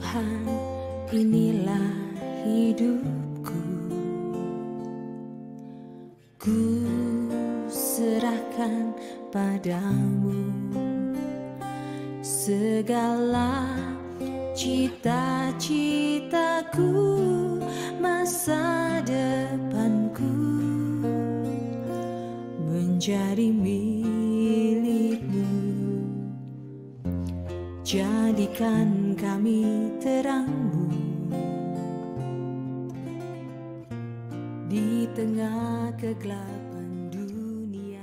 Tuhan, inilah hidupku. Ku serahkan padamu segala cita-citaku, masa depanku menjadi milikmu. Jadikan kami terangmu di tengah kegelapan dunia.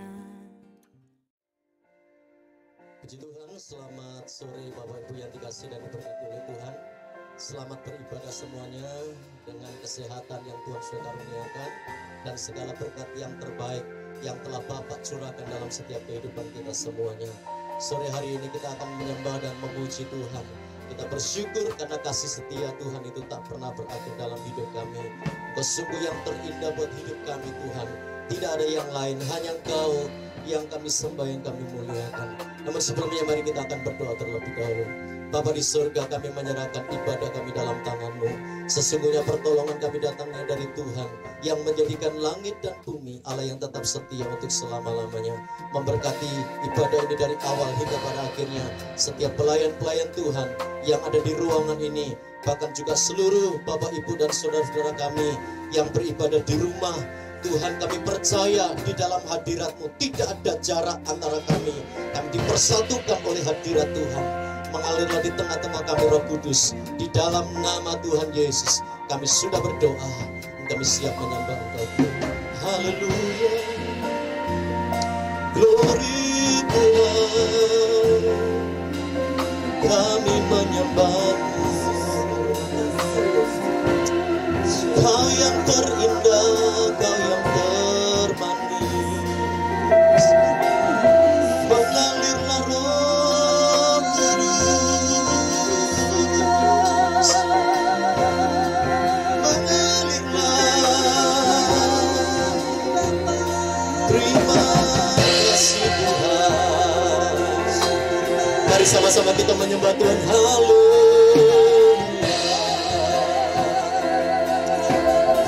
Puji Tuhan, selamat sore Bapak Ibu yang dikasihi dan diberkati oleh Tuhan. Selamat beribadah semuanya dengan kesehatan yang Tuhan sudah karuniakan dan segala berkat yang terbaik yang telah Bapak curahkan dalam setiap kehidupan kita semuanya. Sore hari ini kita akan menyembah dan memuji Tuhan. Kita bersyukur karena kasih setia Tuhan itu tak pernah berakhir dalam hidup kami. Engkau sungguh yang terindah buat hidup kami Tuhan. Tidak ada yang lain, hanya Engkau yang kami sembah, yang kami muliakan. Namun sebelumnya mari kita akan berdoa terlebih dahulu. Bapa di surga, kami menyerahkan ibadah kami dalam tangan-Mu. Sesungguhnya pertolongan kami datangnya dari Tuhan yang menjadikan langit dan bumi, Allah yang tetap setia untuk selama-lamanya. Memberkati ibadah ini dari awal hingga pada akhirnya. Setiap pelayan-pelayan Tuhan yang ada di ruangan ini, bahkan juga seluruh Bapak Ibu dan saudara-saudara kami yang beribadah di rumah. Tuhan, kami percaya di dalam hadirat-Mu tidak ada jarak antara kami. Kami dipersatukan oleh hadirat Tuhan. Mengalirlah di tengah-tengah kami Roh Kudus. Di dalam nama Tuhan Yesus kami sudah berdoa. Kami siap menyembah Engkau. Haleluya. Glory Tuhan. Kami menyembah-Mu. Kau yang terindah, Kau yang termanis. Mengalirlah Roh Kudus. Mengalirlah. Terima kasih Tuhan. Mari sama-sama kita menyembah Tuhan. Haleluya.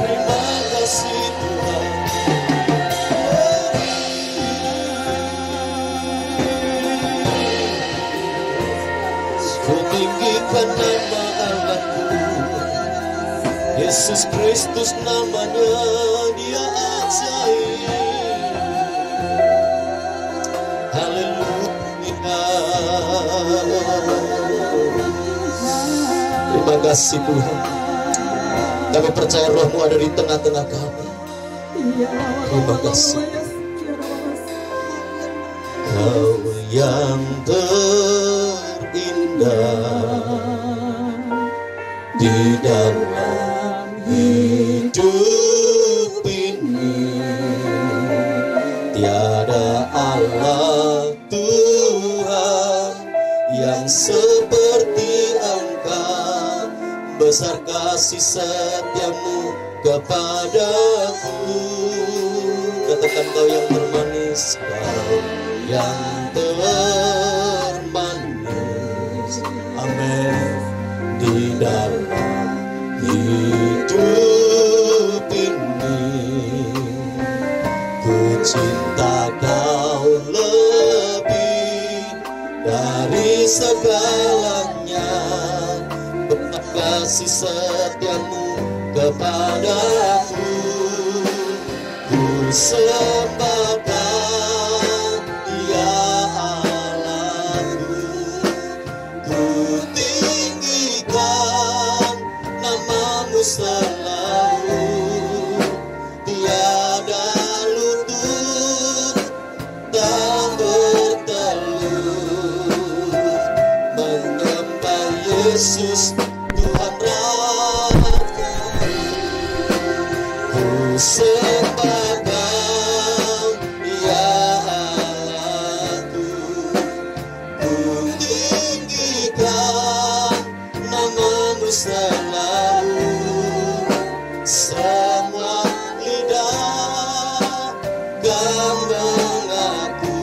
Terima kasih Tuhan. Ku tinggikan nama Allahku, Yesus Kristus namanya, Dia ajaib. Haleluya. Terima kasih Tuhan. Kami percaya Roh-Mu ada di tengah-tengah kami. Terima kasih. Kau yang terindah di dalam hidup ini. Tiada Allah Tuhan yang seperti Engkau. Besar kasih setiamu kepadaku. Katakan Kau yang termanis, Kau yang termanis. Amin. Di dalam hidup ini, ku cinta Kau lebih dari segalanya. Kasih setiamu kepadaku, ku sembahkan Dia Allahku. Ku tinggikan nama-Mu selalu. Tiada lutut tak bertelut menyembah Yesus Tuhan Rakyatku. Ku sembahkan Dia Allahku. Ku tinggikan nama-Mu selalu. Semua lidah kan mengaku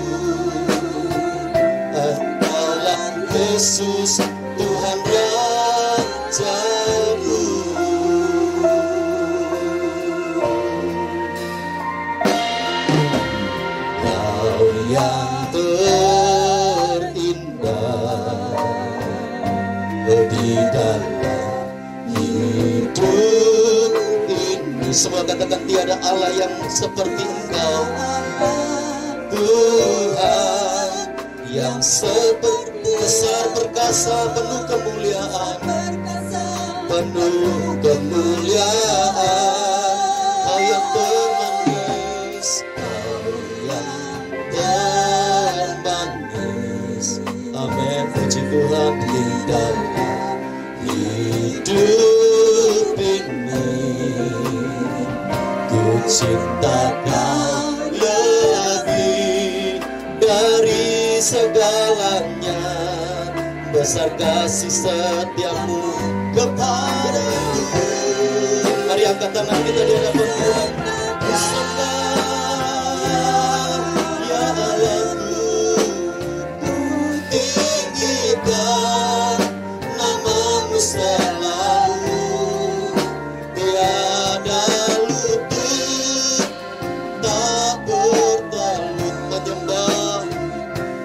Engkaulah Yesus Tuhan Rakyatku. yang terindah di dalam hidup ini. Semua katakan tiada Allah yang seperti Engkau, Tuhan yang seperti besar perkasa, penuh kemuliaan, penuh kemuliaan. Kau yang termanis, Kau yang termanis. Amin. Puji Tuhan di dalam hidup ini. Ku cinta Kau lebih dari segalanya. Besar kasih setiamu kepadaku. Mari angkat tangan kita di hadapan Tuhan. Ku sembah, ya Allahku. Ku tinggikan namamu selalu. Tiada lutut tak bertalut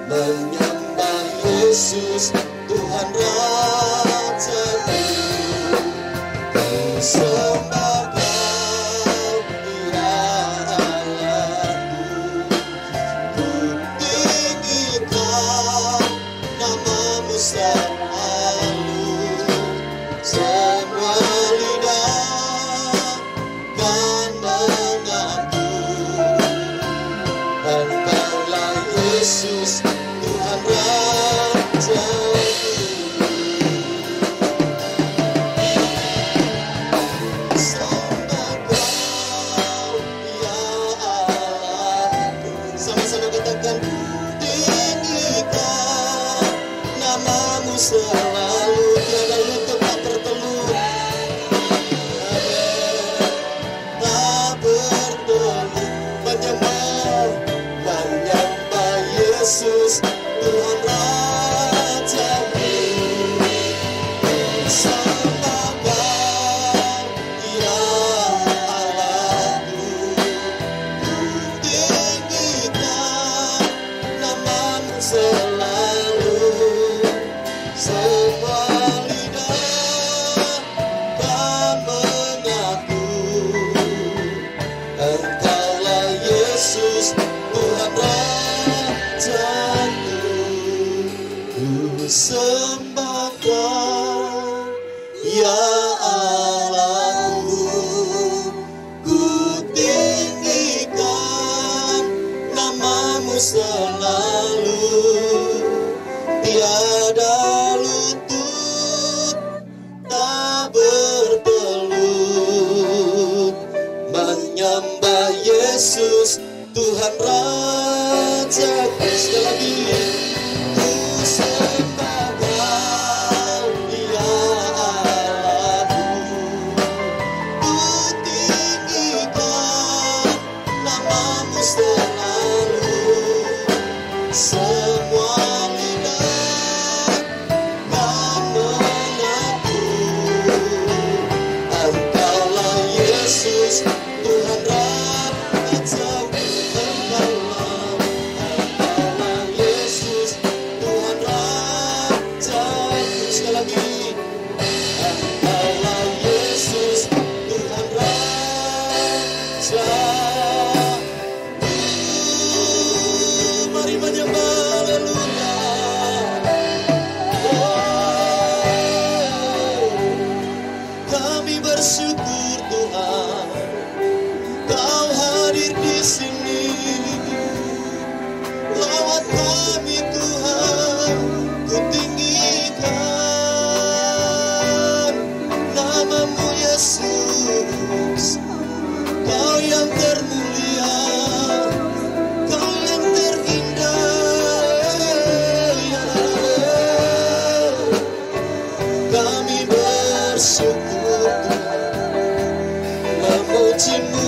menyembah Yesus Tuhan Rajaku. Ku sembah Kau, ya Allahku. Ku tinggikan namamu selalu. Semua lidah kan mengaku Engkaulah Yesus Tuhan Rajaku. Sembah Kau, ya Allahku. Sama-sama katakan, tinggikan namamu selalu. Tiada lutut tak bertelut, tak bertelut menyembah Yesus Tuhan Rajaku. Sembah Kau, ya Allahku. Ku tinggikan namamu selalu. Semua lidah kan mengaku Engkaulah Yesus Tuhan Rajaku. Ku sembah Kau, ya Allahku. Ku tinggikan namamu selalu. Tiada lutut tak bertelut menyembah Yesus Tuhan Rajaku. Sekali lagi. Ku sembah Kau, ya Allahku. Ku tinggikan namamu selalu. Semua lidah kan mengaku Engkaulah Yesus Tuhan Rajaku. Engkaulah Yesus Tuhan Rajaku. Sekali lagi. Engkaulah Yesus Tuhan Rajaku. Mari menyembah, haleluya. Kami bersyukur Tuhan, Kau hadir di sini. Lawat kami Tuhan, ku tinggikan namamu Yesus. Kau yang termulia, Kau yang terindah, ya Allah. Kami bersyukur memujimu,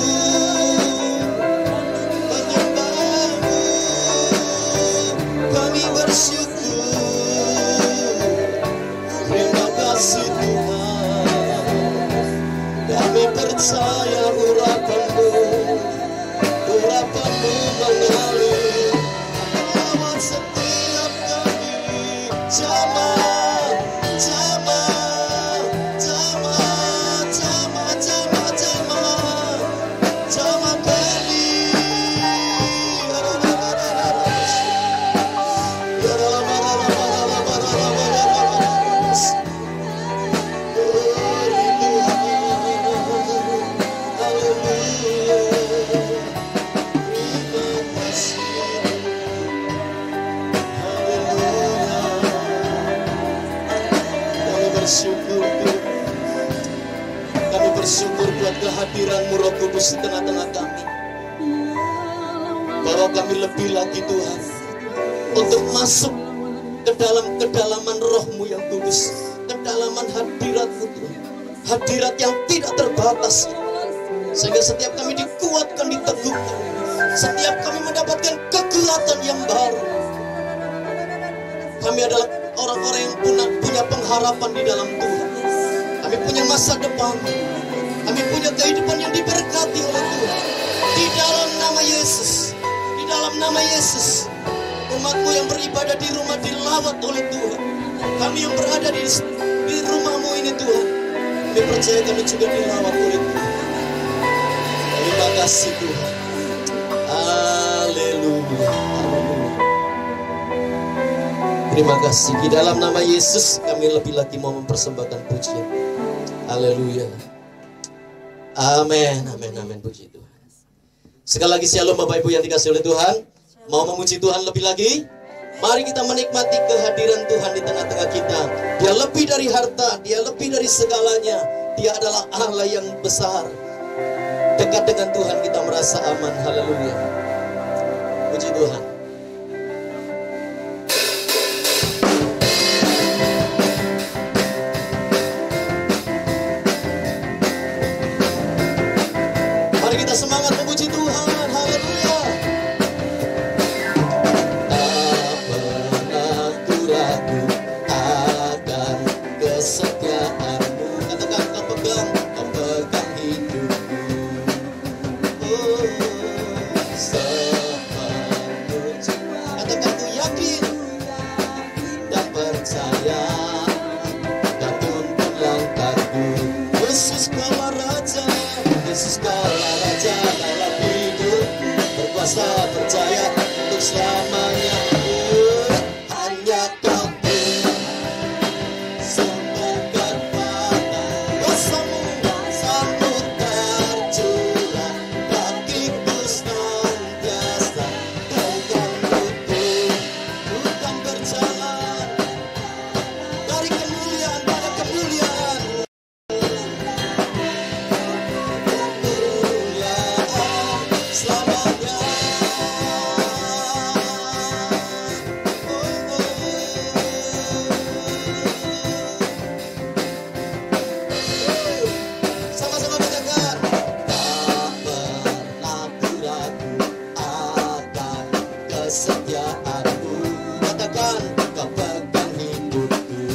menyembahmu. Kami bersyukur, terima kasih Tuhan. Kami percaya urapanmu mengalir buat kehadiran-Mu Roh Kudus di tengah-tengah kami. Bawa kami lebih lagi Tuhan, untuk masuk ke dalam kedalaman Roh-Mu yang kudus, kedalaman hadirat-Mu Tuhan, hadirat yang tidak terbatas, sehingga setiap kami dikuatkan, diteguhkan, setiap kami mendapatkan kekuatan yang baru. Kami adalah orang-orang yang punya pengharapan di dalam Tuhan. Kami punya masa depan, kami punya kehidupan yang diberkati oleh Tuhan. Di dalam nama Yesus, di dalam nama Yesus, umat-Mu yang beribadah di rumah dilawat oleh Tuhan. Kami yang berada di rumah-Mu ini Tuhan, kami percaya kami juga dilawat oleh Tuhan. Terima kasih Tuhan. Haleluya. Terima kasih. Di dalam nama Yesus kami lebih lagi mau mempersembahkan pujian. Haleluya. Amin, amin, amin. Puji Tuhan. Sekali lagi shalom Bapak Ibu yang dikasihi oleh Tuhan. Mau memuji Tuhan lebih lagi? Mari kita menikmati kehadiran Tuhan di tengah-tengah kita. Dia lebih dari harta, Dia lebih dari segalanya. Dia adalah Allah yang besar. Dekat dengan Tuhan kita merasa aman. Haleluya. Puji Tuhan. Mari kita semangat memuji Tuhan. Haleluya. Tak pernah ku ragu akan kesetiaan-Mu. Katakan kau pegang hidupku. Katakan ku yakin dan percaya dan tuntun langkahku. Yesus kaulah Raja, Yesus kaulah Raja dalam hidupku. Berkuasa percaya untuk selamanya. Hanya Kau sumber kekuatan. Kuasa-Mu tercurah, kakiku senantiasa pegang-Mu, bukan berjalan dari kemuliaan pada kemuliaan. Kemuliaan selamanya. Sama-sama katakan. Tak pernah ku ragu akan kesetiaan-Mu. Katakan Kau pegang hidupku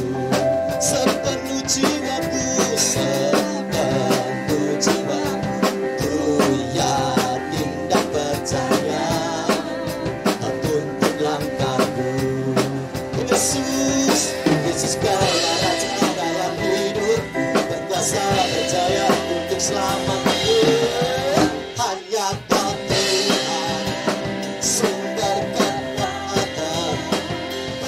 sepenuh jiwaku, sepenuh jiwaku. Ku yakin dan percaya Kau tuntun langkahku. Yesus, Yesus kaulah Raja dalam hidupku. Berkuasa percaya untuk selamanya. Hanya Kau Tuhan, sumber kekuatan.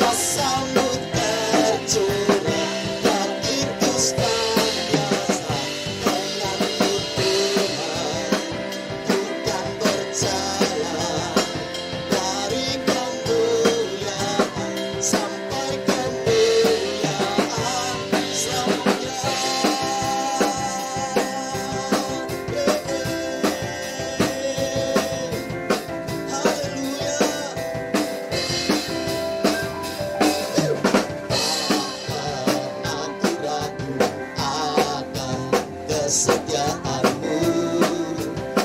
Kuasa-Mu tercurah, kakiku senantiasa pegang-Mu Tuhan, bukan berjalan dari kemuliaan sampai kemuliaan selamanya. Haleluya. Pernah ku ragu akan kesetiaan-Mu.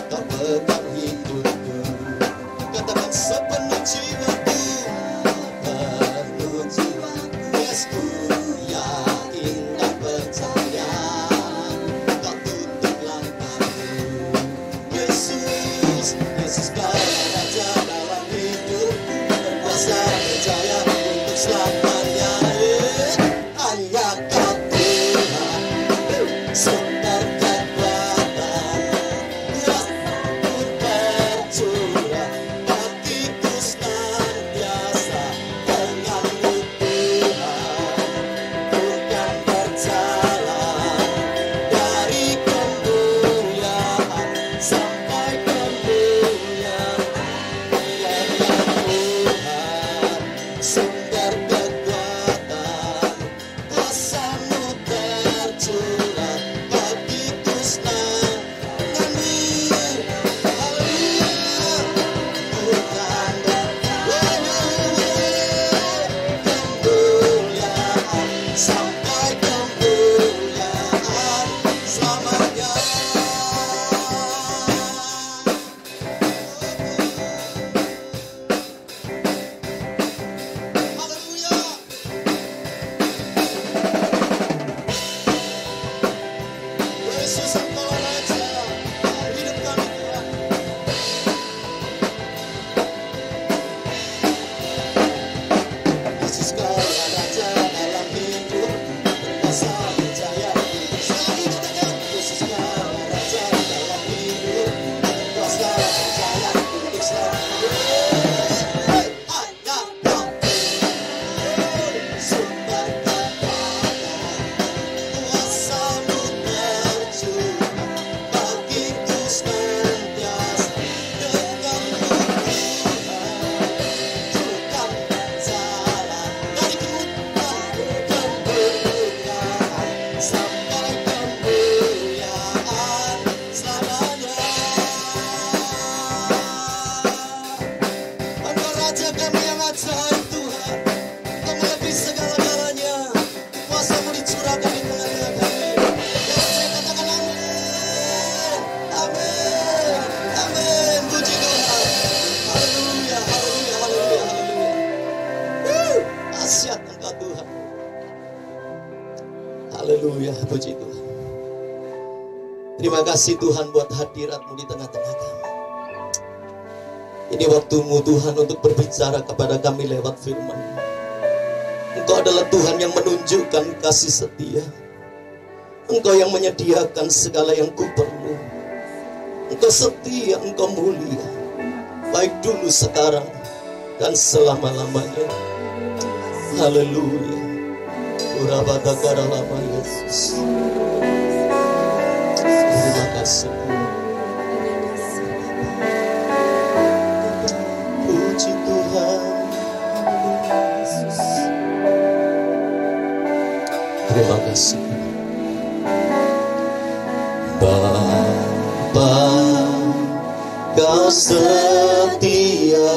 Kau pegang hidupku. Katakan sepenuh jiwaku, penuh jiwaku. Yes, ku yakin dan percaya Kau tuntun langkahku. Yesus, Yesus kaulah Raja dalam hidupku. Berkuasa percaya untuk selamanya. Hanya Kau Tuhan, sumber kekuatan. Kuasa-Mu tercurah, kakiku senantiasa pegang-Mu Tuhan, bukan berjalan dari kemuliaan sampai kemuliaan. Ya Tuhan, Haleluya, puji Tuhan. Terima kasih Tuhan buat hadirat-Mu di tengah-tengah kami. Ini waktu-Mu Tuhan untuk berbicara kepada kami lewat firman. Engkau adalah Tuhan yang menunjukkan kasih setia. Engkau yang menyediakan segala yang ku perlu. Engkau setia, Engkau mulia, baik dulu, sekarang, dan selama-lamanya. Haleluya. Urabadakara lama Yesus. Terima kasih. Puji Tuhan. Terima kasih. Bapa, Kau setia.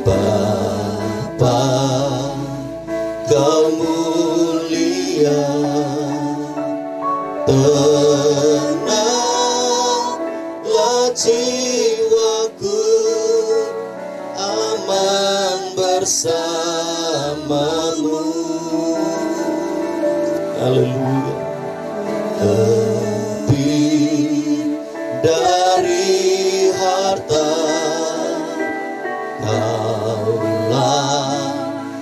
Bapa, Kau mulia. Tenanglah jiwaku, aman bersamamu. Haleluya. Lebih dari harta, Kaulah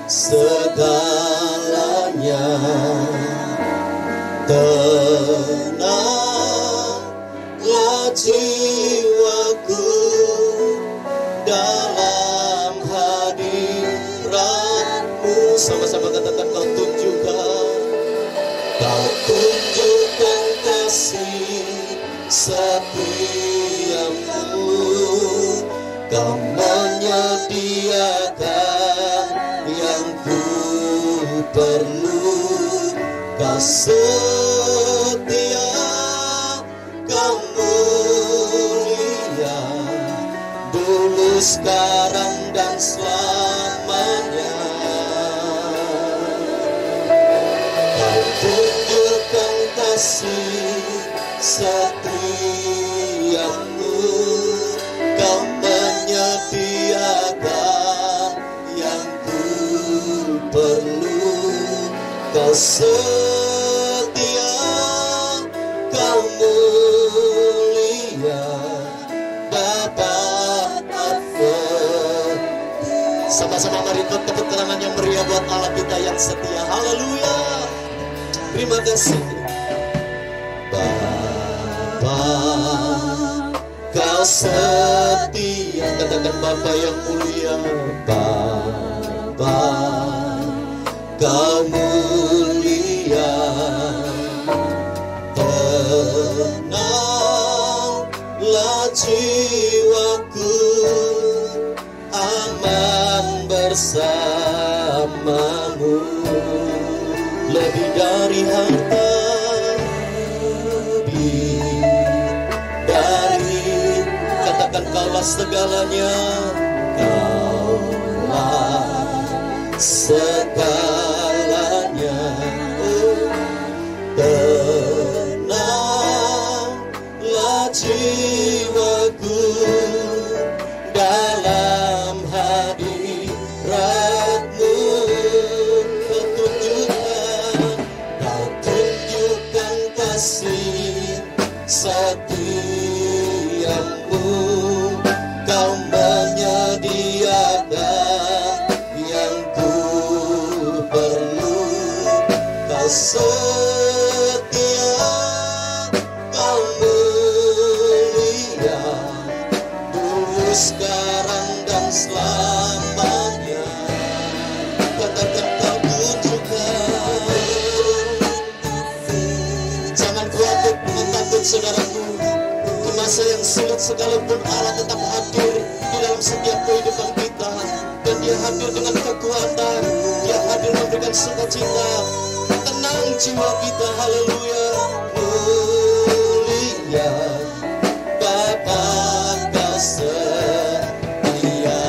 segalanya. Tenanglah jiwaku dalam hadirat-Mu. Sama-sama katakan, Kau tunjukkan. Kau tunjukkan kasih setiamu. Kau menyediakan yang ku perlu. Kau setia, Kau mulia, dulu, sekarang, dan selamanya. Kau tunjukkan kasih setiamu. Kau menyediakan yang ku perlu. Kau setia, Kau mulia, Bapa Alfa. Sama-sama mari tepuk tangan yang meriah buat Allah kita yang setia. Haleluya. Terima kasih. Bapa, Kau setia. Katakan, Bapa yang mulia. Bapa, Kau mulia. Tenanglah jiwaku, aman bersamamu. Lebih dari harta, lebih dari, katakan, Kaulah segalanya. Kaulah segalanya. Tenanglah jiwaku dalam hadirat-Mu. Kau tunjukkan kasih setiamu. Kau menyediakan yang ku perlu. Kau setia, Kau mulia, dulu, sekarang, dan selamanya. Katakan, Kau tunjukkan. Jangan khawatir, jangan takut, saudaraku. Di masa yang sulit sekalipun, Allah tetap hadir di dalam setiap kehidupan kita. Dan Dia hadir dengan kekuatan. Dia hadir memberikan sukacita. Tenang jiwa kita. Haleluya. Mulia Bapa, Kau setia.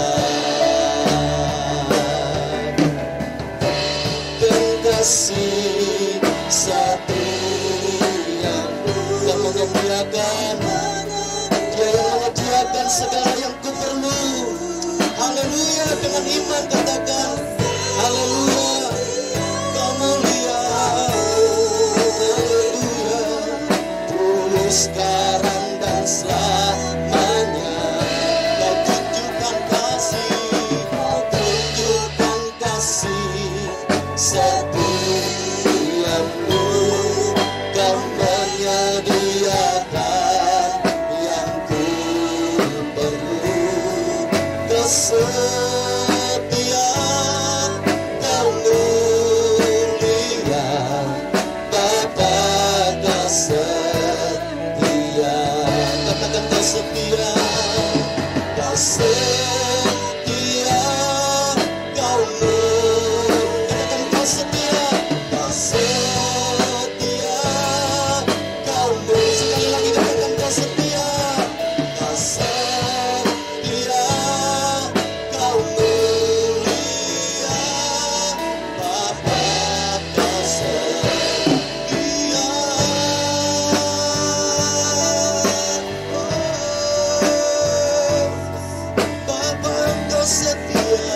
Dan kasih setiamu. Kau menyediakan, Dia yang menyediakan segala yang ku perlu. Haleluya. Dengan iman katakan, haleluya. Kau mulia. setia, Kau mulia, Bapa Kau setia. Katakan Kau setia, Kau setia, Kau mulia. Katakan Kau setia, Kau setia, Kau mulia. Sekali lagi katakan Kau setia, Kau setia, Kau mulia, Bapa Kau setia. Bapa Kau setia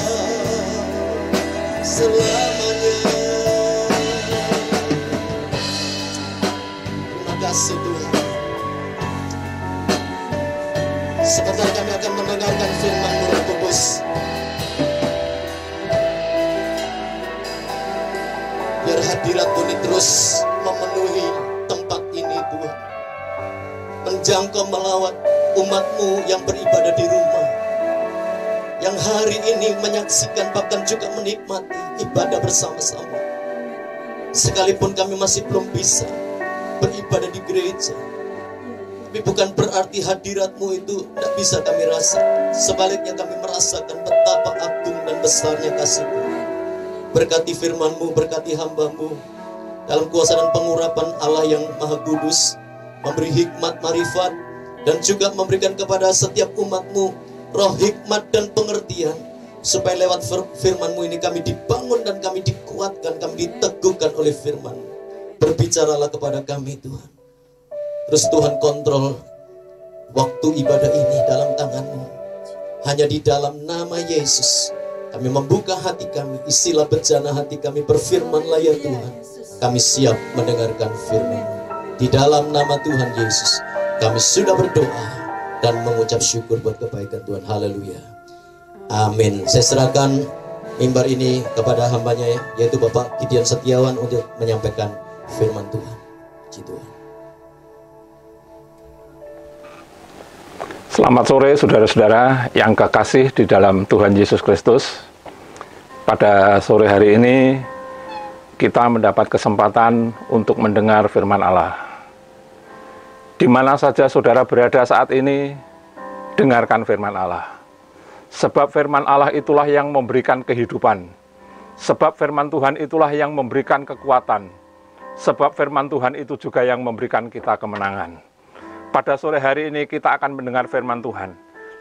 selamanya. Terima kasih Tuhan. Sebentar kami akan mendengarkan firman-Mu Roh Kudus. Biar hadirat-Mu ini terus memenuhi tempat ini Tuhan. Menjangkau melawat umat-Mu yang beribadah di rumah, yang hari ini menyaksikan bahkan juga menikmati ibadah bersama-sama. Sekalipun kami masih belum bisa beribadah di gereja, tapi bukan berarti hadirat-Mu itu tidak bisa kami rasa. Sebaliknya kami merasakan betapa agung dan besarnya kasih-Mu. Berkati firman-Mu, berkati hamba-Mu, dalam kuasa dan pengurapan Allah yang Maha Kudus, memberi hikmat, marifat, dan juga memberikan kepada setiap umat-Mu roh hikmat dan pengertian, supaya lewat firman-Mu ini kami dibangun dan kami dikuatkan, kami diteguhkan oleh firman-Mu. Berbicaralah kepada kami Tuhan. Terus Tuhan kontrol waktu ibadah ini dalam tangan-Mu. Hanya di dalam nama Yesus kami membuka hati kami, isilah bejana hati kami, berfirmanlah ya Tuhan. Kami siap mendengarkan firman-Mu. Di dalam nama Tuhan Yesus kami sudah berdoa dan mengucap syukur buat kebaikan Tuhan. Haleluya. Amin. Saya serahkan mimbar ini kepada hambanya ya, yaitu Bapak Gideon Setiawan untuk menyampaikan firman Tuhan. Puji Tuhan. Selamat sore saudara-saudara yang kekasih di dalam Tuhan Yesus Kristus. Pada sore hari ini kita mendapat kesempatan untuk mendengar firman Allah. Di mana saja saudara berada saat ini, dengarkan firman Allah. Sebab firman Allah itulah yang memberikan kehidupan. Sebab firman Tuhan itulah yang memberikan kekuatan. Sebab firman Tuhan itu juga yang memberikan kita kemenangan. Pada sore hari ini kita akan mendengar firman Tuhan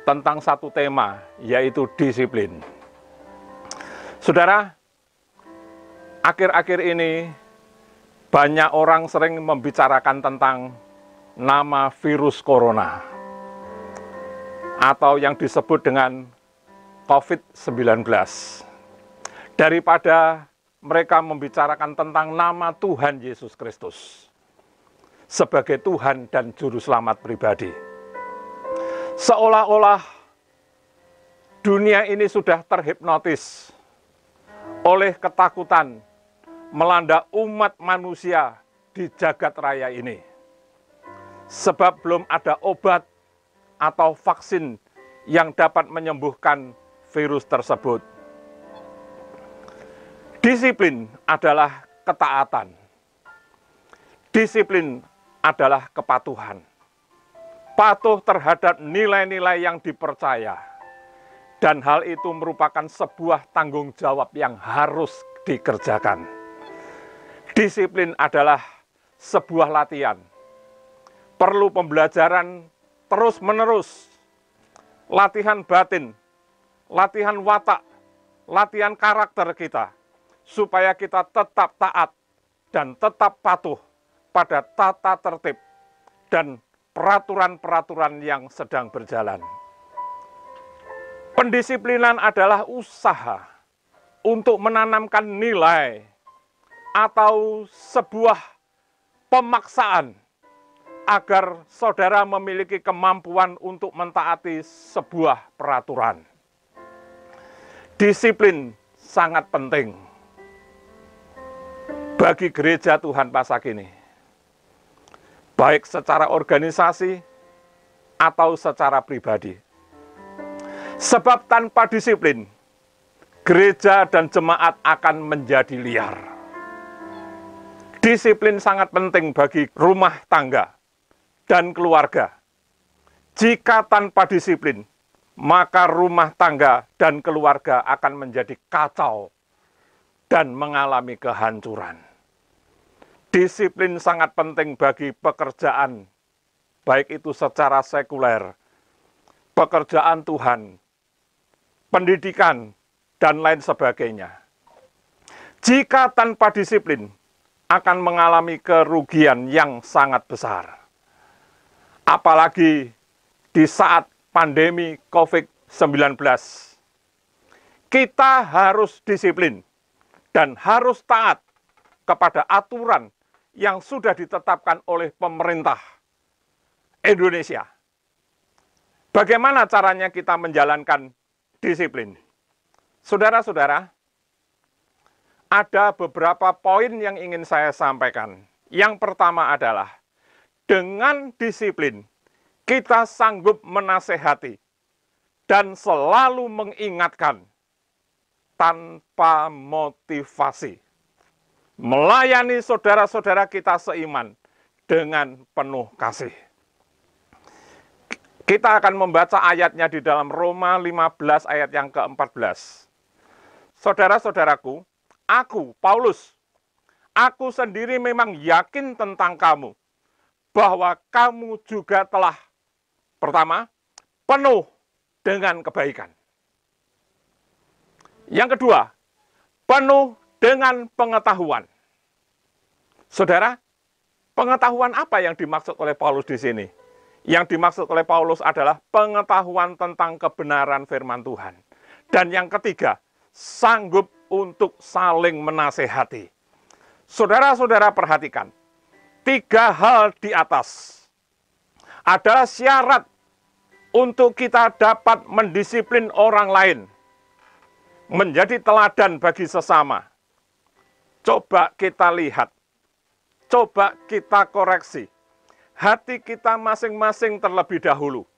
tentang satu tema, yaitu disiplin. Saudara, akhir-akhir ini banyak orang sering membicarakan tentang nama virus corona atau yang disebut dengan COVID-19. Daripada mereka membicarakan tentang nama Tuhan Yesus Kristus sebagai Tuhan dan Juru Selamat pribadi. Seolah-olah dunia ini sudah terhipnotis oleh ketakutan melanda umat manusia di jagat raya ini. Sebab belum ada obat atau vaksin yang dapat menyembuhkan virus tersebut. Disiplin adalah ketaatan. Disiplin adalah kepatuhan. Patuh terhadap nilai-nilai yang dipercaya. Dan hal itu merupakan sebuah tanggung jawab yang harus dikerjakan. Disiplin adalah sebuah latihan. Perlu pembelajaran terus-menerus. Latihan batin, latihan watak, latihan karakter kita. Supaya kita tetap taat dan tetap patuh pada tata tertib dan peraturan-peraturan yang sedang berjalan. Pendisiplinan adalah usaha untuk menanamkan nilai atau sebuah pemaksaan agar saudara memiliki kemampuan untuk mentaati sebuah peraturan. Disiplin sangat penting bagi gereja Tuhan Pasak ini. Baik secara organisasi atau secara pribadi. Sebab tanpa disiplin, gereja dan jemaat akan menjadi liar. Disiplin sangat penting bagi rumah tangga dan keluarga. Jika tanpa disiplin, maka rumah tangga dan keluarga akan menjadi kacau dan mengalami kehancuran. Disiplin sangat penting bagi pekerjaan, baik itu secara sekuler, pekerjaan Tuhan, pendidikan, dan lain sebagainya. Jika tanpa disiplin, akan mengalami kerugian yang sangat besar. Apalagi di saat pandemi COVID-19. Kita harus disiplin dan harus taat kepada aturan yang sudah ditetapkan oleh pemerintah Indonesia. Bagaimana caranya kita menjalankan disiplin? Saudara-saudara, ada beberapa poin yang ingin saya sampaikan. Yang pertama adalah, dengan disiplin, kita sanggup menasehati dan selalu mengingatkan tanpa motivasi. Melayani saudara-saudara kita seiman dengan penuh kasih. Kita akan membaca ayatnya di dalam Roma 15 ayat yang ke-14. Saudara-saudaraku, aku, Paulus, aku sendiri memang yakin tentang kamu, bahwa kamu juga telah, pertama, penuh dengan kebaikan. Yang kedua, penuh dengan pengetahuan. Saudara, pengetahuan apa yang dimaksud oleh Paulus di sini? Yang dimaksud oleh Paulus adalah pengetahuan tentang kebenaran firman Tuhan. Dan yang ketiga, sanggup untuk saling menasehati. Saudara-saudara perhatikan, 3 hal di atas adalah syarat untuk kita dapat mendisiplin orang lain, menjadi teladan bagi sesama. Coba kita lihat, coba kita koreksi hati kita masing-masing terlebih dahulu.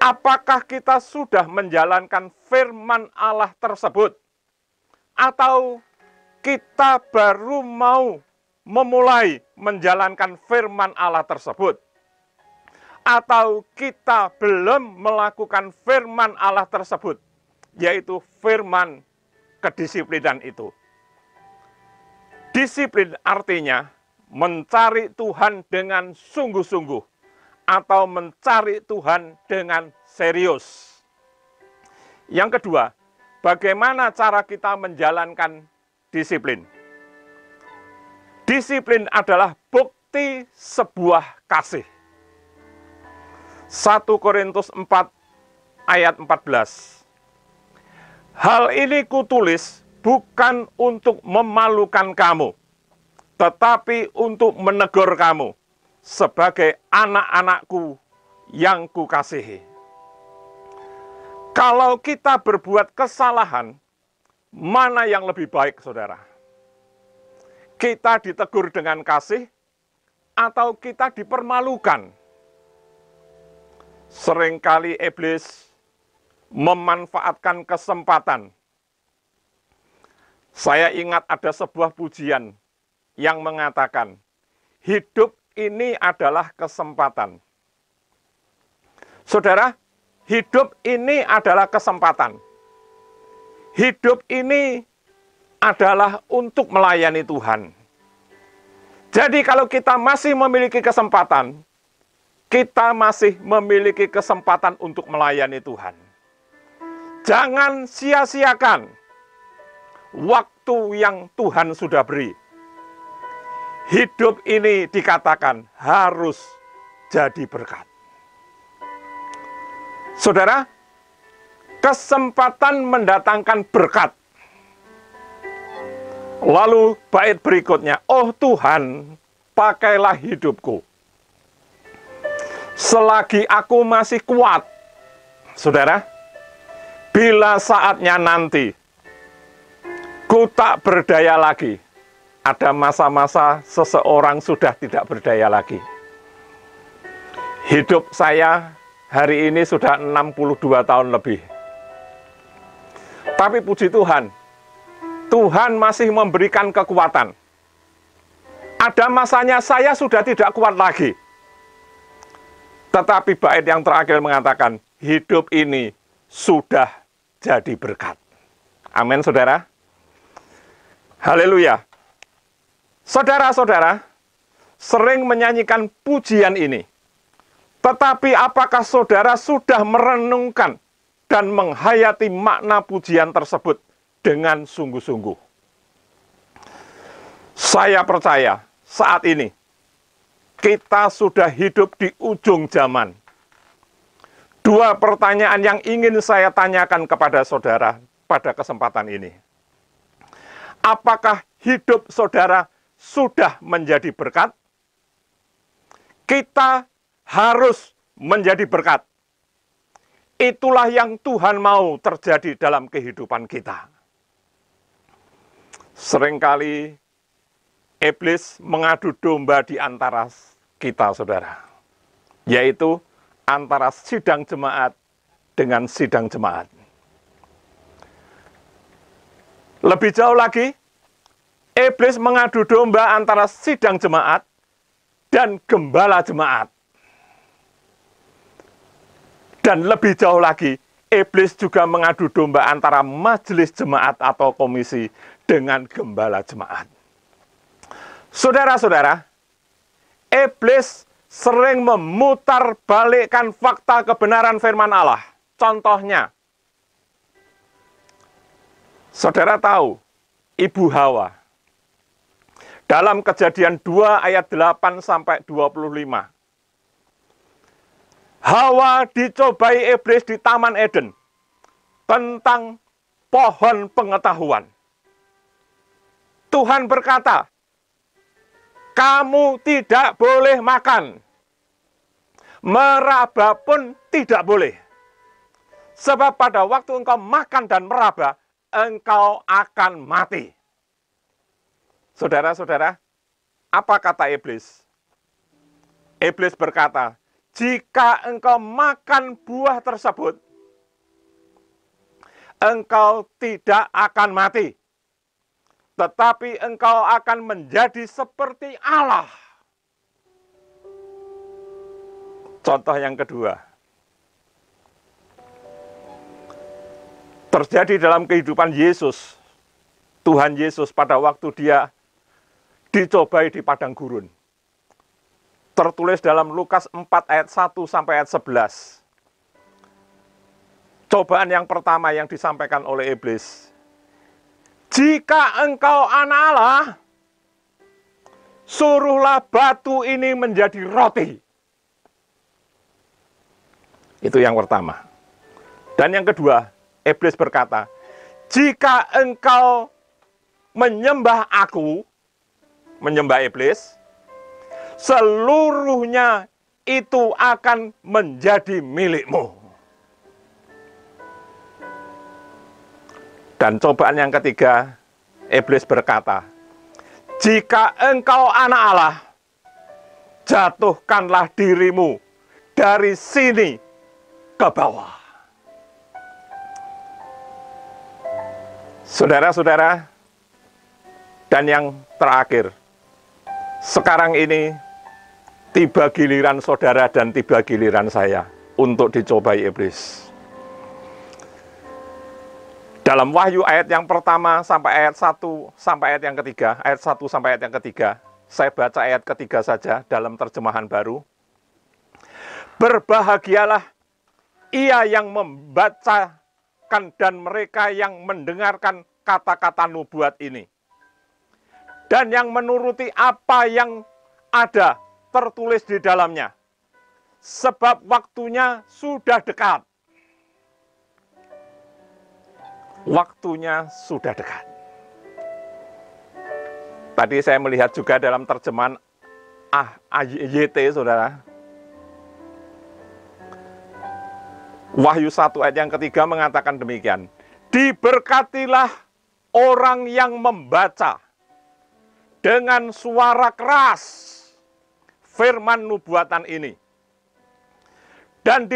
Apakah kita sudah menjalankan firman Allah tersebut? Atau kita baru mau memulai menjalankan firman Allah tersebut? Atau kita belum melakukan firman Allah tersebut, yaitu firman kedisiplinan itu. Disiplin artinya mencari Tuhan dengan sungguh-sungguh atau mencari Tuhan dengan serius. Yang kedua, bagaimana cara kita menjalankan disiplin? Disiplin adalah bukti sebuah kasih. 1 Korintus 4 ayat 14. Hal ini kutulis bukan untuk memalukan kamu, tetapi untuk menegur kamu sebagai anak-anakku yang kukasihi. Kalau kita berbuat kesalahan, mana yang lebih baik, saudara? Kita ditegur dengan kasih atau kita dipermalukan? Seringkali iblis memanfaatkan kesempatan. Saya ingat ada sebuah pujian yang mengatakan, hidup ini adalah kesempatan. Saudara, hidup ini adalah kesempatan. Hidup ini adalah untuk melayani Tuhan. Jadi kalau kita masih memiliki kesempatan, kita masih memiliki kesempatan untuk melayani Tuhan. Jangan sia-siakan waktu yang Tuhan sudah beri. Hidup ini dikatakan harus jadi berkat. Saudara, kesempatan mendatangkan berkat. Lalu bait berikutnya, oh Tuhan, pakailah hidupku selagi aku masih kuat. Saudara, bila saatnya nanti ku tak berdaya lagi, ada masa-masa seseorang sudah tidak berdaya lagi. Hidup saya hari ini sudah 62 tahun lebih. Tapi puji Tuhan, Tuhan masih memberikan kekuatan. Ada masanya saya sudah tidak kuat lagi. Tetapi bait yang terakhir mengatakan, hidup ini sudah jadi berkat. Amin, saudara. Haleluya. Saudara-saudara sering menyanyikan pujian ini. Tetapi apakah saudara sudah merenungkan dan menghayati makna pujian tersebut dengan sungguh-sungguh? Saya percaya saat ini kita sudah hidup di ujung zaman. Dua pertanyaan yang ingin saya tanyakan kepada saudara pada kesempatan ini. Apakah hidup saudara sudah menjadi berkat? Kita harus menjadi berkat. Itulah yang Tuhan mau terjadi dalam kehidupan kita. Seringkali iblis mengadu domba di antara kita, saudara. Yaitu antara sidang jemaat dengan sidang jemaat. Lebih jauh lagi, iblis mengadu domba antara sidang jemaat dan gembala jemaat. Dan lebih jauh lagi, iblis juga mengadu domba antara majelis jemaat atau komisi dengan gembala jemaat. Saudara-saudara, iblis sering memutarbalikkan fakta kebenaran firman Allah. Contohnya, saudara tahu, Ibu Hawa. Dalam Kejadian 2 ayat 8-25. Hawa dicobai iblis di Taman Eden tentang pohon pengetahuan. Tuhan berkata, kamu tidak boleh makan. Meraba pun tidak boleh. Sebab pada waktu engkau makan dan meraba, engkau akan mati. Saudara-saudara, apa kata iblis? Iblis berkata, jika engkau makan buah tersebut, engkau tidak akan mati. Tetapi engkau akan menjadi seperti Allah. Contoh yang kedua. Terjadi dalam kehidupan Yesus. Tuhan Yesus pada waktu dia dicobai di padang gurun. Tertulis dalam Lukas 4 ayat 1 sampai ayat 11. Cobaan yang pertama yang disampaikan oleh iblis. Jika engkau anak Allah, suruhlah batu ini menjadi roti. Itu yang pertama. Dan yang kedua, iblis berkata, jika engkau menyembah aku, menyembah iblis, seluruhnya itu akan menjadi milikmu. Dan cobaan yang ketiga, iblis berkata, jika engkau anak Allah, jatuhkanlah dirimu dari sini ke bawah. Saudara-saudara, dan yang terakhir, sekarang ini tiba giliran saudara dan tiba giliran saya untuk dicobai iblis. Dalam Wahyu ayat yang pertama sampai ayat 1 sampai ayat yang ketiga, ayat 1 sampai ayat yang ketiga, saya baca ayat ketiga saja dalam terjemahan baru. Berbahagialah ia yang membacakan dan mereka yang mendengarkan kata-kata nubuat ini. Dan yang menuruti apa yang ada tertulis di dalamnya. Sebab waktunya sudah dekat. Waktunya sudah dekat. Tadi saya melihat juga dalam terjemahan AYT, saudara. Wahyu 1 ayat yang ketiga mengatakan demikian. Diberkatilah orang yang membaca dengan suara keras firman nubuatan ini. Dan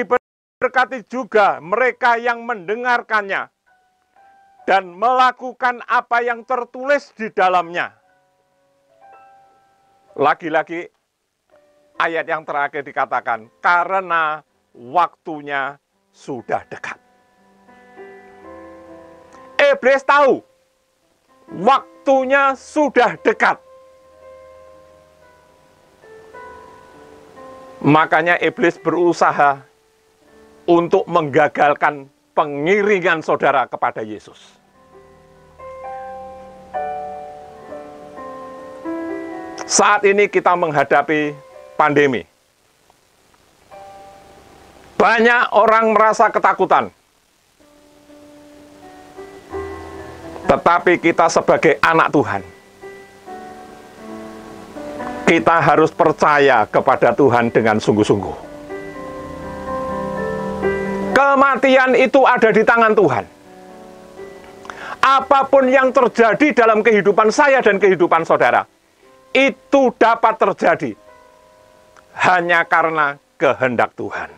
Berkati juga mereka yang mendengarkannya dan melakukan apa yang tertulis di dalamnya. Lagi-lagi ayat yang terakhir dikatakan, karena waktunya sudah dekat. Iblis tahu, waktunya sudah dekat. Makanya iblis berusaha untuk menggagalkan pengiringan saudara kepada Yesus. Saat ini kita menghadapi pandemi. Banyak orang merasa ketakutan. Tetapi kita sebagai anak Tuhan, kita harus percaya kepada Tuhan dengan sungguh-sungguh. Kematian itu ada di tangan Tuhan. Apapun yang terjadi dalam kehidupan saya dan kehidupan saudara, itu dapat terjadi hanya karena kehendak Tuhan.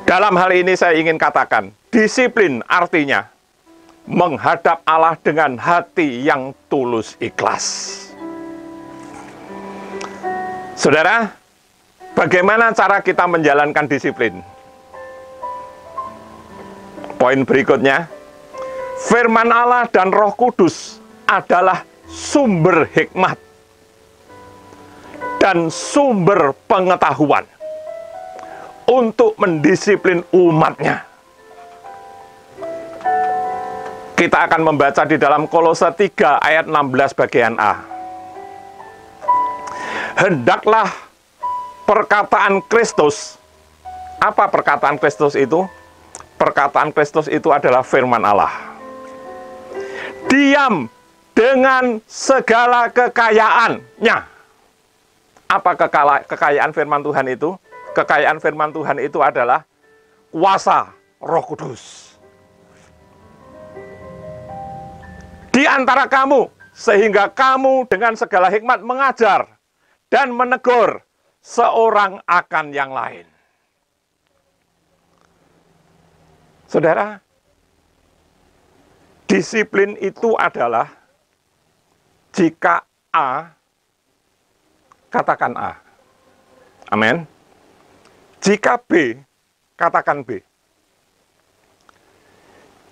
Dalam hal ini saya ingin katakan, disiplin artinya menghadap Allah dengan hati yang tulus ikhlas. Saudara, bagaimana cara kita menjalankan disiplin? Poin berikutnya, firman Allah dan Roh Kudus adalah sumber hikmat dan sumber pengetahuan untuk mendisiplin umatnya. Kita akan membaca di dalam Kolose 3 ayat 16 bagian A. Hendaklah perkataan Kristus. Apa perkataan Kristus itu? Perkataan Kristus itu adalah firman Allah. Diam dengan segala kekayaannya. Apa kekayaan firman Tuhan itu? Kekayaan firman Tuhan itu adalah kuasa Roh Kudus di antara kamu, sehingga kamu dengan segala hikmat mengajar dan menegur seorang akan yang lain. Saudara, disiplin itu adalah jika A, katakan A. Amin. Jika B, katakan B.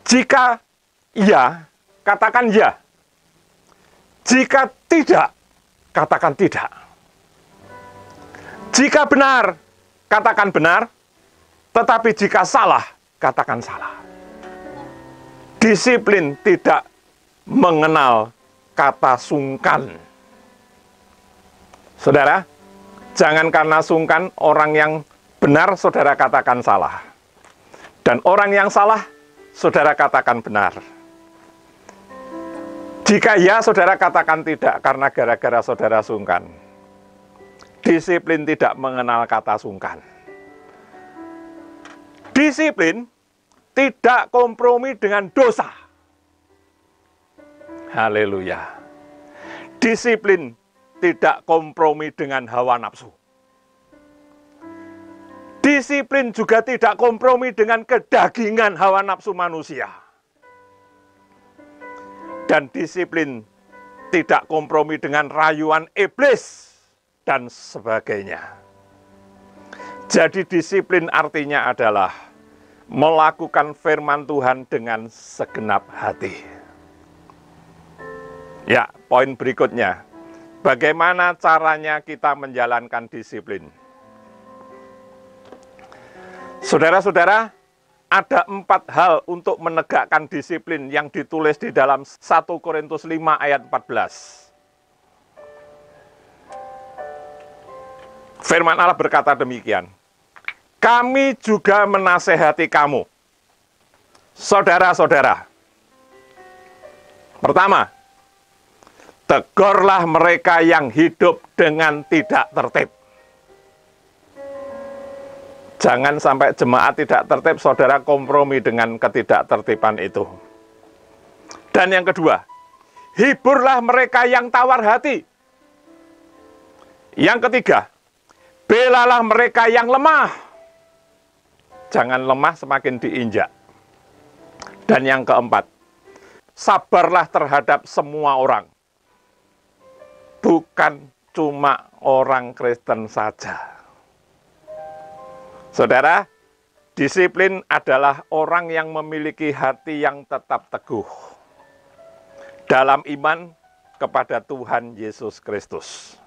Jika ya, katakan ya. Jika tidak, katakan tidak. Jika benar, katakan benar. Tetapi jika salah, katakan salah. Disiplin tidak mengenal kata sungkan. Saudara, jangan karena sungkan orang yang benar saudara katakan salah. Dan orang yang salah saudara katakan benar. Jika ya, saudara katakan tidak karena gara-gara saudara sungkan. Disiplin tidak mengenal kata sungkan. Disiplin tidak kompromi dengan dosa. Haleluya. Disiplin tidak kompromi dengan hawa nafsu. Disiplin juga tidak kompromi dengan kedagingan hawa nafsu manusia. Dan disiplin tidak kompromi dengan rayuan iblis dan sebagainya. Jadi disiplin artinya adalah melakukan firman Tuhan dengan segenap hati. Ya, poin berikutnya. Bagaimana caranya kita menjalankan disiplin? Saudara-saudara, ada 4 hal untuk menegakkan disiplin yang ditulis di dalam 1 Korintus 5 ayat 14. Firman Allah berkata demikian. Kami juga menasehati kamu, saudara-saudara. Pertama, tegurlah mereka yang hidup dengan tidak tertib. Jangan sampai jemaat tidak tertib, saudara kompromi dengan ketidaktertiban itu. Dan yang kedua, hiburlah mereka yang tawar hati. Yang ketiga, Belalah mereka yang lemah. Jangan lemah semakin diinjak. Dan yang keempat, sabarlah terhadap semua orang. Bukan cuma orang Kristen saja. Saudara, disiplin adalah orang yang memiliki hati yang tetap teguh dalam iman kepada Tuhan Yesus Kristus.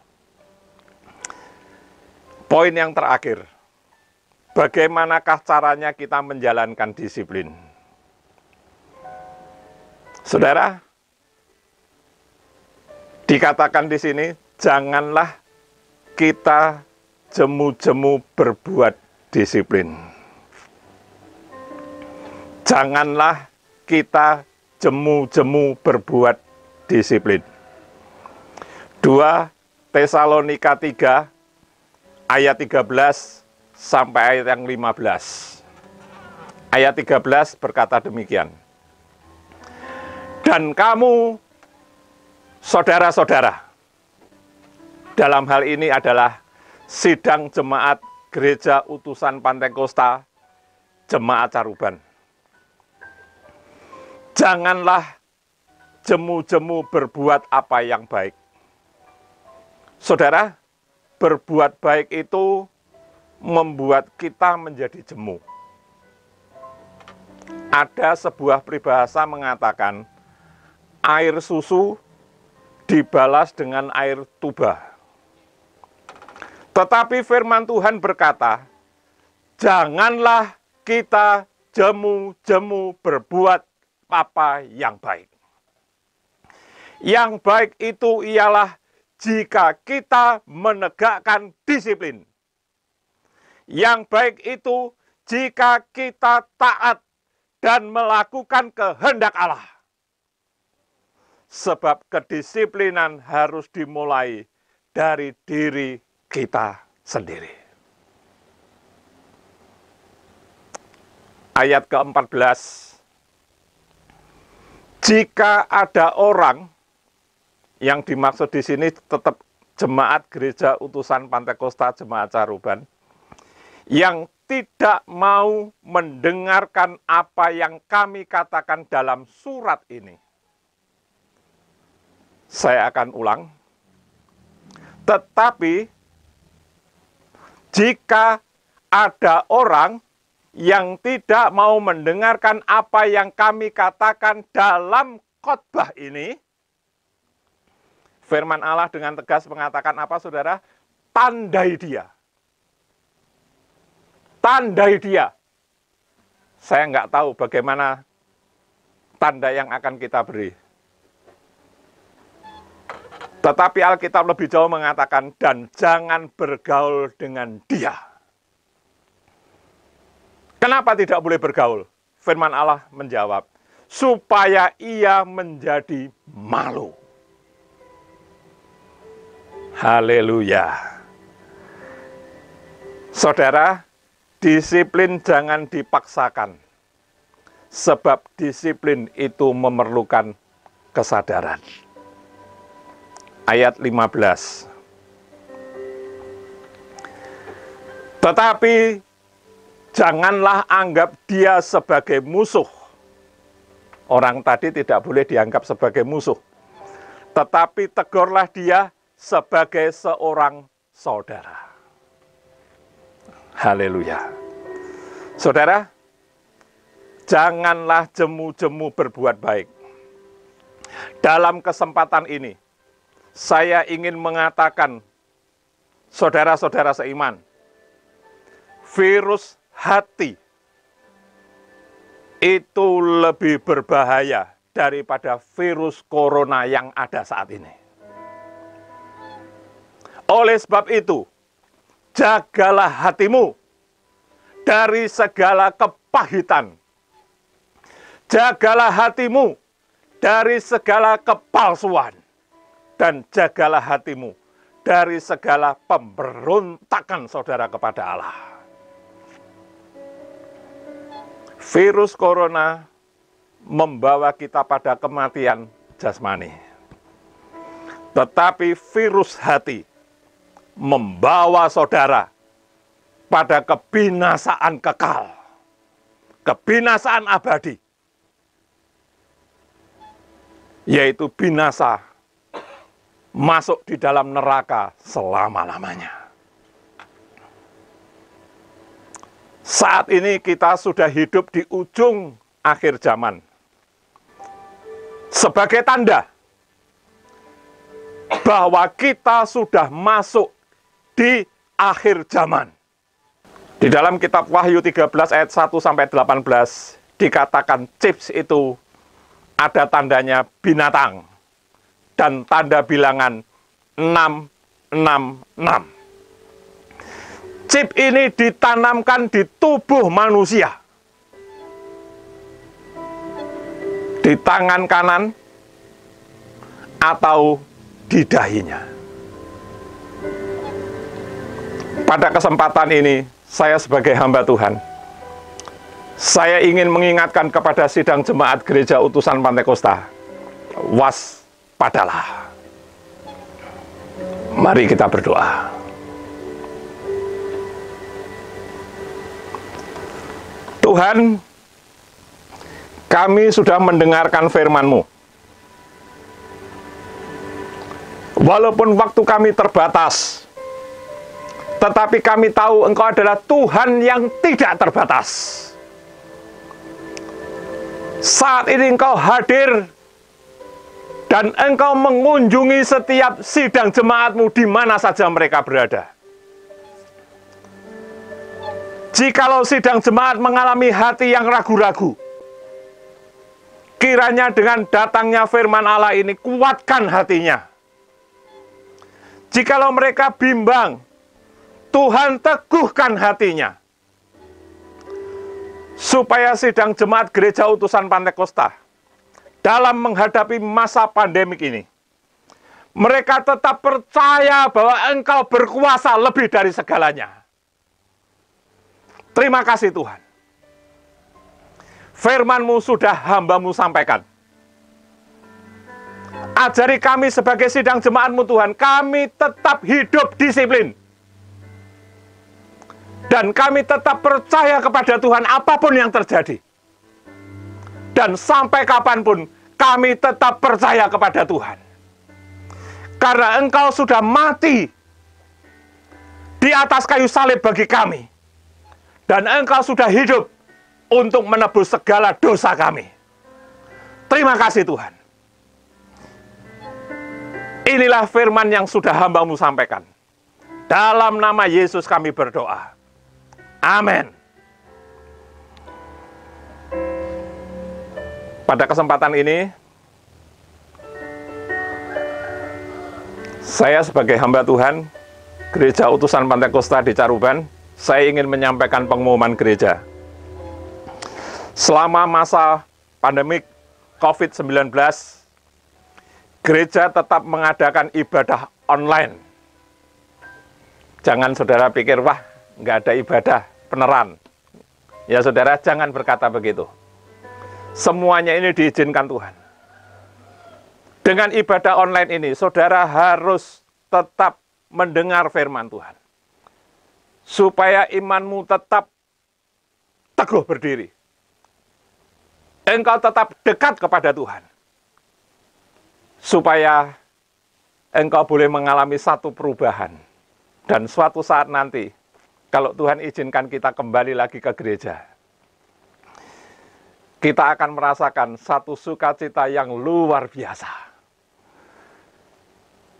Poin yang terakhir, bagaimanakah caranya kita menjalankan disiplin? Saudara, dikatakan di sini, janganlah kita jemu-jemu berbuat disiplin. Janganlah kita jemu-jemu berbuat disiplin. 2 Tesalonika 3 ayat 13 sampai ayat yang 15. Ayat 13 berkata demikian. Dan kamu, saudara-saudara, dalam hal ini adalah sidang jemaat Gereja Utusan Pantekosta, Jemaat Caruban. Janganlah jemu-jemu berbuat apa yang baik. Saudara, berbuat baik itu membuat kita menjadi jemu. Ada sebuah peribahasa mengatakan, air susu dibalas dengan air tuba. Tetapi firman Tuhan berkata, janganlah kita jemu-jemu berbuat apa yang baik. Yang baik itu ialah jika kita menegakkan disiplin. Yang baik itu jika kita taat dan melakukan kehendak Allah. Sebab kedisiplinan harus dimulai dari diri kita sendiri. Ayat ke-14. Jika ada orang, yang dimaksud di sini tetap jemaat Gereja Utusan Pantekosta Jemaat Caruban, yang tidak mau mendengarkan apa yang kami katakan dalam surat ini. Saya akan ulang. Tetapi jika ada orang yang tidak mau mendengarkan apa yang kami katakan dalam khotbah ini, firman Allah dengan tegas mengatakan apa, saudara? Tandai dia. Tandai dia. Saya nggak tahu bagaimana tanda yang akan kita beri. Tetapi Alkitab lebih jauh mengatakan, dan jangan bergaul dengan dia. Kenapa tidak boleh bergaul? Firman Allah menjawab, supaya ia menjadi malu. Haleluya. Saudara, disiplin jangan dipaksakan. Sebab disiplin itu memerlukan kesadaran. Ayat 15. Tetapi janganlah anggap dia sebagai musuh. Orang tadi tidak boleh dianggap sebagai musuh. Tetapi tegurlah dia sebagai seorang saudara. Haleluya. Saudara, janganlah jemu-jemu berbuat baik. Dalam kesempatan ini, saya ingin mengatakan, saudara-saudara seiman, virus hati itu lebih berbahaya daripada virus corona yang ada saat ini. Oleh sebab itu, jagalah hatimu dari segala kepahitan. Jagalah hatimu dari segala kepalsuan. Dan jagalah hatimu dari segala pemberontakan saudara kepada Allah. Virus corona membawa kita pada kematian jasmani. Tetapi virus hati membawa saudara pada kebinasaan kekal, kebinasaan abadi, yaitu binasa masuk di dalam neraka selama-lamanya. Saat ini kita sudah hidup di ujung akhir zaman. Sebagai tanda bahwa kita sudah masuk di akhir zaman. Di dalam kitab Wahyu 13 ayat 1-18 dikatakan chips itu ada tandanya binatang dan tanda bilangan 666. Chip ini ditanamkan di tubuh manusia. Di tangan kanan atau di dahinya. Pada kesempatan ini, saya sebagai hamba Tuhan, saya ingin mengingatkan kepada sidang jemaat gereja utusan Pantekosta, waspadalah. Mari kita berdoa. Tuhan, kami sudah mendengarkan firman-Mu. Walaupun waktu kami terbatas, tetapi kami tahu Engkau adalah Tuhan yang tidak terbatas. Saat ini Engkau hadir dan Engkau mengunjungi setiap sidang jemaat-Mu di mana saja mereka berada. Jikalau sidang jemaat mengalami hati yang ragu-ragu, kiranya dengan datangnya firman Allah ini kuatkan hatinya. Jikalau mereka bimbang, Tuhan teguhkan hatinya. Supaya sidang jemaat gereja utusan Pantekosta dalam menghadapi masa pandemik ini, mereka tetap percaya bahwa Engkau berkuasa lebih dari segalanya. Terima kasih Tuhan. Firman-Mu sudah hamba-Mu sampaikan. Ajari kami sebagai sidang jemaat-Mu Tuhan, kami tetap hidup disiplin. Dan kami tetap percaya kepada Tuhan apapun yang terjadi. Dan sampai kapanpun kami tetap percaya kepada Tuhan. Karena Engkau sudah mati di atas kayu salib bagi kami. Dan Engkau sudah hidup untuk menebus segala dosa kami. Terima kasih Tuhan. Inilah firman yang sudah hamba-Mu sampaikan. Dalam nama Yesus kami berdoa. Amin. Pada kesempatan ini, saya sebagai hamba Tuhan, Gereja Utusan Pantekosta di Caruban, saya ingin menyampaikan pengumuman gereja. Selama masa pandemik COVID-19, gereja tetap mengadakan ibadah online. Jangan saudara pikir, wah, nggak ada ibadah beneran. Ya saudara, jangan berkata begitu. Semuanya ini diizinkan Tuhan. Dengan ibadah online ini, saudara harus tetap mendengar firman Tuhan. Supaya imanmu tetap teguh berdiri. Engkau tetap dekat kepada Tuhan. Supaya engkau boleh mengalami satu perubahan. Dan suatu saat nanti, kalau Tuhan izinkan kita kembali lagi ke gereja, kita akan merasakan satu sukacita yang luar biasa.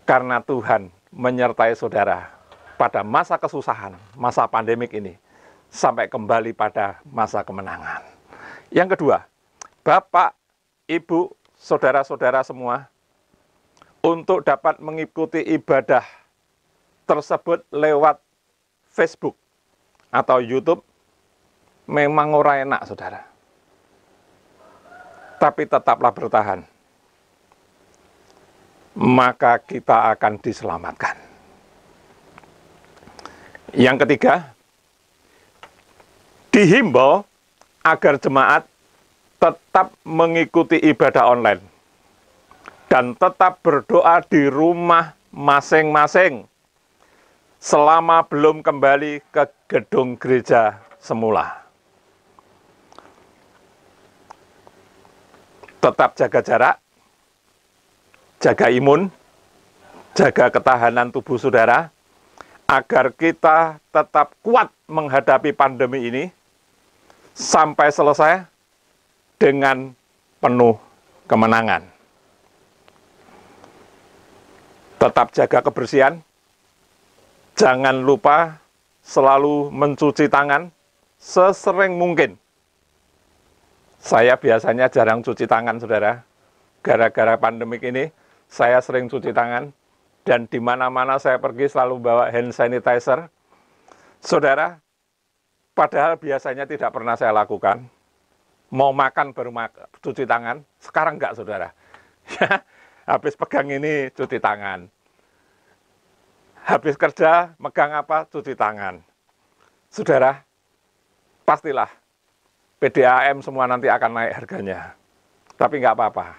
Karena Tuhan menyertai saudara pada masa kesusahan, masa pandemik ini, sampai kembali pada masa kemenangan. Yang kedua, Bapak, Ibu, saudara-saudara semua, untuk dapat mengikuti ibadah tersebut lewat Facebook atau YouTube, memang ora enak, saudara. Tapi tetaplah bertahan. Maka kita akan diselamatkan. Yang ketiga, dihimbau agar jemaat tetap mengikuti ibadah online dan tetap berdoa di rumah masing-masing selama belum kembali ke gedung gereja semula. Tetap jaga jarak, jaga imun, jaga ketahanan tubuh saudara, agar kita tetap kuat menghadapi pandemi ini sampai selesai dengan penuh kemenangan. Tetap jaga kebersihan, jangan lupa selalu mencuci tangan sesering mungkin. Saya biasanya jarang cuci tangan, saudara. Gara-gara pandemik ini, saya sering cuci tangan. Dan di mana-mana saya pergi selalu bawa hand sanitizer. Saudara, padahal biasanya tidak pernah saya lakukan. Mau makan baru cuci tangan, sekarang enggak, saudara. Habis pegang ini, cuci tangan. Habis kerja, megang apa, cuci tangan. Saudara, pastilah PDAM semua nanti akan naik harganya. Tapi enggak apa-apa.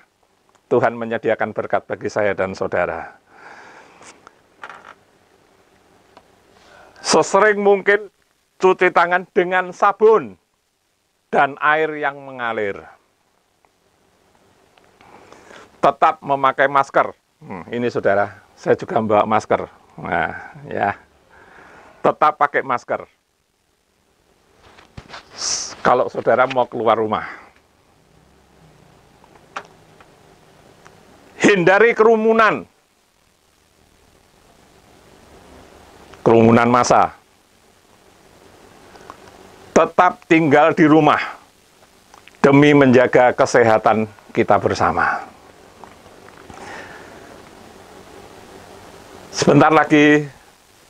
Tuhan menyediakan berkat bagi saya dan saudara. Sesering mungkin cuci tangan dengan sabun dan air yang mengalir. Tetap memakai masker. Ini saudara, saya juga membawa masker. Nah, ya. Tetap pakai masker. Kalau saudara mau keluar rumah. Hindari kerumunan. Kerumunan massa. Tetap tinggal di rumah demi menjaga kesehatan kita bersama. Sebentar lagi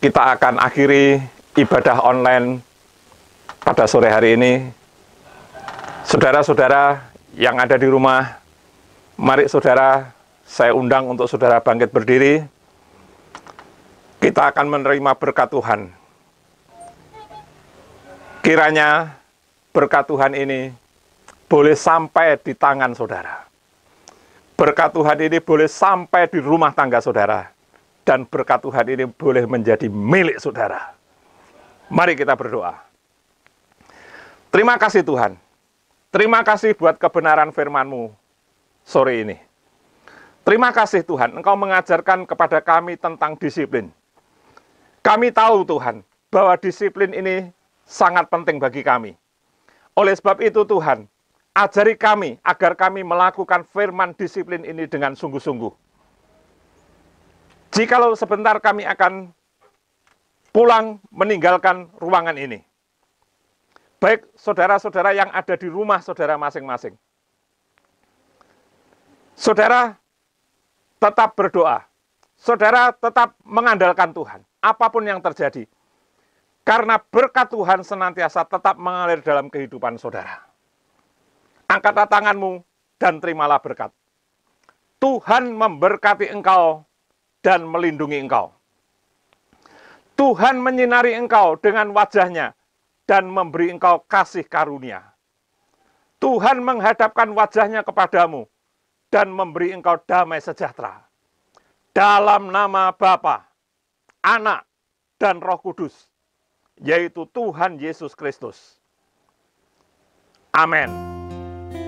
kita akan akhiri ibadah online pada sore hari ini. Saudara-saudara yang ada di rumah, mari saudara, saya undang untuk saudara bangkit berdiri. Kita akan menerima berkat Tuhan. Kiranya berkat Tuhan ini boleh sampai di tangan saudara. Berkat Tuhan ini boleh sampai di rumah tangga saudara. Dan berkat Tuhan ini boleh menjadi milik saudara. Mari kita berdoa. Terima kasih Tuhan. Terima kasih buat kebenaran firman-Mu sore ini. Terima kasih Tuhan, Engkau mengajarkan kepada kami tentang disiplin. Kami tahu Tuhan, bahwa disiplin ini sangat penting bagi kami. Oleh sebab itu Tuhan, ajari kami agar kami melakukan firman disiplin ini dengan sungguh-sungguh. Jikalau sebentar kami akan pulang meninggalkan ruangan ini. Baik saudara-saudara yang ada di rumah saudara masing-masing. Saudara tetap berdoa. Saudara tetap mengandalkan Tuhan. Apapun yang terjadi. Karena berkat Tuhan senantiasa tetap mengalir dalam kehidupan saudara. Angkatlah tanganmu dan terimalah berkat. Tuhan memberkati engkau dan melindungi engkau. Tuhan menyinari engkau dengan wajahnya dan memberi engkau kasih karunia. Tuhan menghadapkan wajahnya kepadamu dan memberi engkau damai sejahtera. Dalam nama Bapa, Anak, dan Roh Kudus, yaitu Tuhan Yesus Kristus. Amin.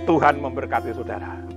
Tuhan memberkati saudara.